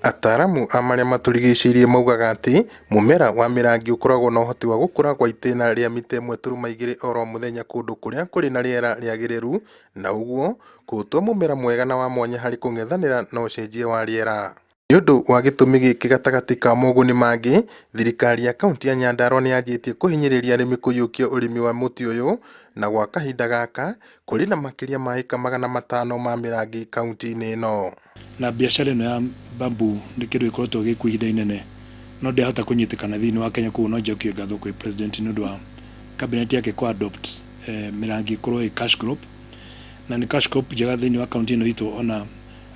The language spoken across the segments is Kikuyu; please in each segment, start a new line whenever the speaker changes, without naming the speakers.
Ataramu amaria maturigicirie maugaga ati mumera wa mirangi ukoragwo na uhoti wa gukura kwa itena ria mita 1.2 oro muthenya kundu kuria kuri na riera riagiriru, na uguo kutua mumera mwega na wa mwanya hari kung'ethanira na ucenjia wa riera. Ni undu wa gitumi giki gatagati ka moguni mangi, thirikari ya kaunti ya Nyandarua ni yanjitie kuhinyiriria arimi kuyukia urimi wa muti uyu, na gwa kahinda gaka kuri na makiria ma eka 500 ma mirangi kaunti-ini ino.
Na biashara ino ya bamboo ni kindu ikoretwo gikuo ihinda inene, no ndihota kunyitikana thiini wa Kenya, koguo no njokie ngatho kwi president ni undu wa cabinet yake ku adopt mirangi ikorwo i cash crop, na ni cash crop njega thiini wa kaunti ino itu, ona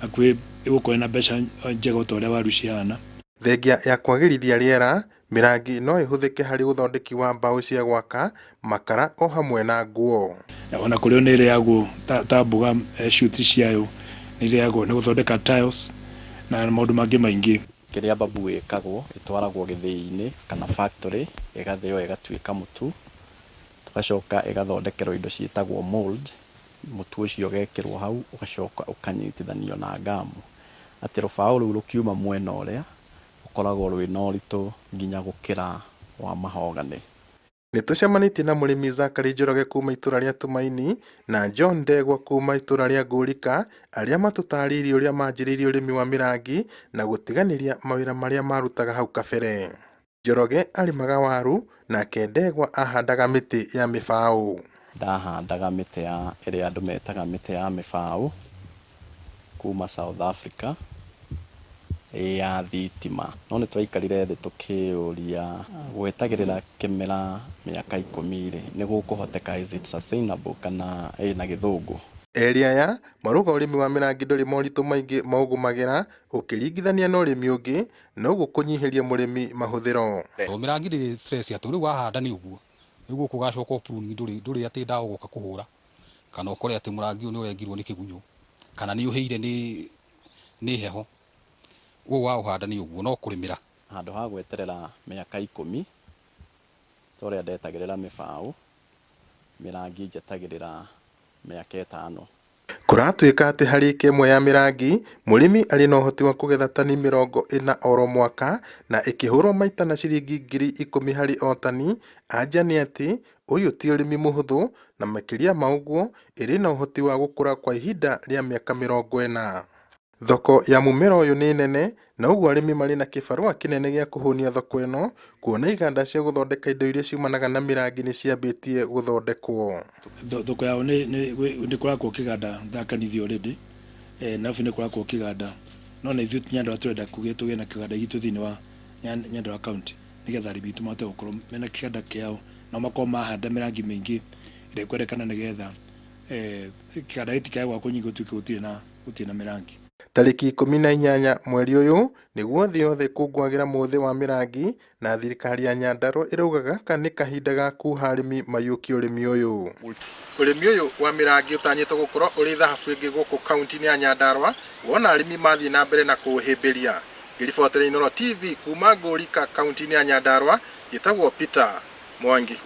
akwi igukorwo na mbeca njega ota uria waru cihana.
Thengia ya kwagirithia riera, mirangi no ihuthike hari uthondeki wa mbao cia gwaka, makara o hamwe na nguo.
Ona kurio ni iriagwo ta mboga shoots ciayo ni iriagwo ni guthondeka tiles na maundu mangi maingi.
Kiria bamboo ikagwo itwaragwo githii-ini kana factory, igathio igatuika mutu, tugacoka igathondekerwo indo ciitagwo mold. Mutu ucio ugekirwo hau ugacoka ukanyitithanio na ngamu, ati rubao ru rukiuma mwena uria ukoragwo rwina uritu nginya gukira wa mahogany.
Nitucemanitie na murimi Thirikari Njoroge kuma itura ria Tumaini na John Ndegwa kuma itura ria Ngurika, aria matutaririe uria manjiririe urimi wa mirangi na gutiganiria mawira maria marutaga hau kabere. Njoroge arimaga waru nake Ndegwa ahandaga miti ya mibao.
Ndahandaga miti ya iria andu metaga miti ya mibao kuma South Africa ya thitima. No ni twaikarire thi tukiuria gwetagirira kimera miaka 10 ni gukuhoteka, is it sustainable kana ina githungu.
Area ya maruga urimi wa mirangi nduri moritu maingi maugumagira ukiringithania na urimi ungi, no gukunyihiria murimi mahuthiro.
Mirangi ndi stress atu riu wahanda ni uguo niguo kugacoka prune nduri ati ndawa guka kuhura, kana ukore ati murangi ni urengirwo ni kigunyo, kana ni uheire ni heho. Wo wa uhanda ni uguo no kurimira
handu ha gweterera miaka 10 toria ndetagirira mibao, mirangi njetagirira miaka 5.
Kuratuika ati hari ikemwe ya mirangi murimi ari na uhoti wa kugetha tani 40 oro mwaka, na ikihurwo maita na ciringi 10,000 hari o tani. Anja ni ati uyu ti urimi muhuthu, na makiria mauguo iri na uhoti wa gukura kwa ihinda ria miaka 40. Thoko ya mumera uyu ni nene, na uguo arimi mari na kibarua kinene gia kuhunia thoko ino, kuona iganda cia guthondeka indo iria ciumanaga na mirangi ni ciambitie guthondekwo.
Thoko yao ni kurakwo kiganda thakanithio already, na ni kurakwo kiganda, no na ithuĩ Nyandarua turenda tugie na kiganda gitu thiini wa Nyandarua county, nigetha arimi itu mahote gukorwo mena kiganda kiao na makorwo mahanda mirangi mingi ĩrĩa kwendekana nigetha kiganda gĩtĩ kĩa gwakwo nyingĩ gũtuĩke gũtirĩ na mirangi.
Tariki 18 mweri uyu niguo thĩ yothe kungwagira muthi wa mirangi, na thirikari ya Nyandarua iraugaga kani kahinda ga kuha arimi mayuki urimi uyu. Urimi uyu wa mirangi utanyitwo gukorwo uri thahabu ingi guku kaunti-ini ya Nyandarua, wona arimi mathii na mbere na kuhimbiria. Ngiribotera Inooro TV kuma Ngurika kaunti-ini ya Nyandarua, gitagwo Peter Mwangi.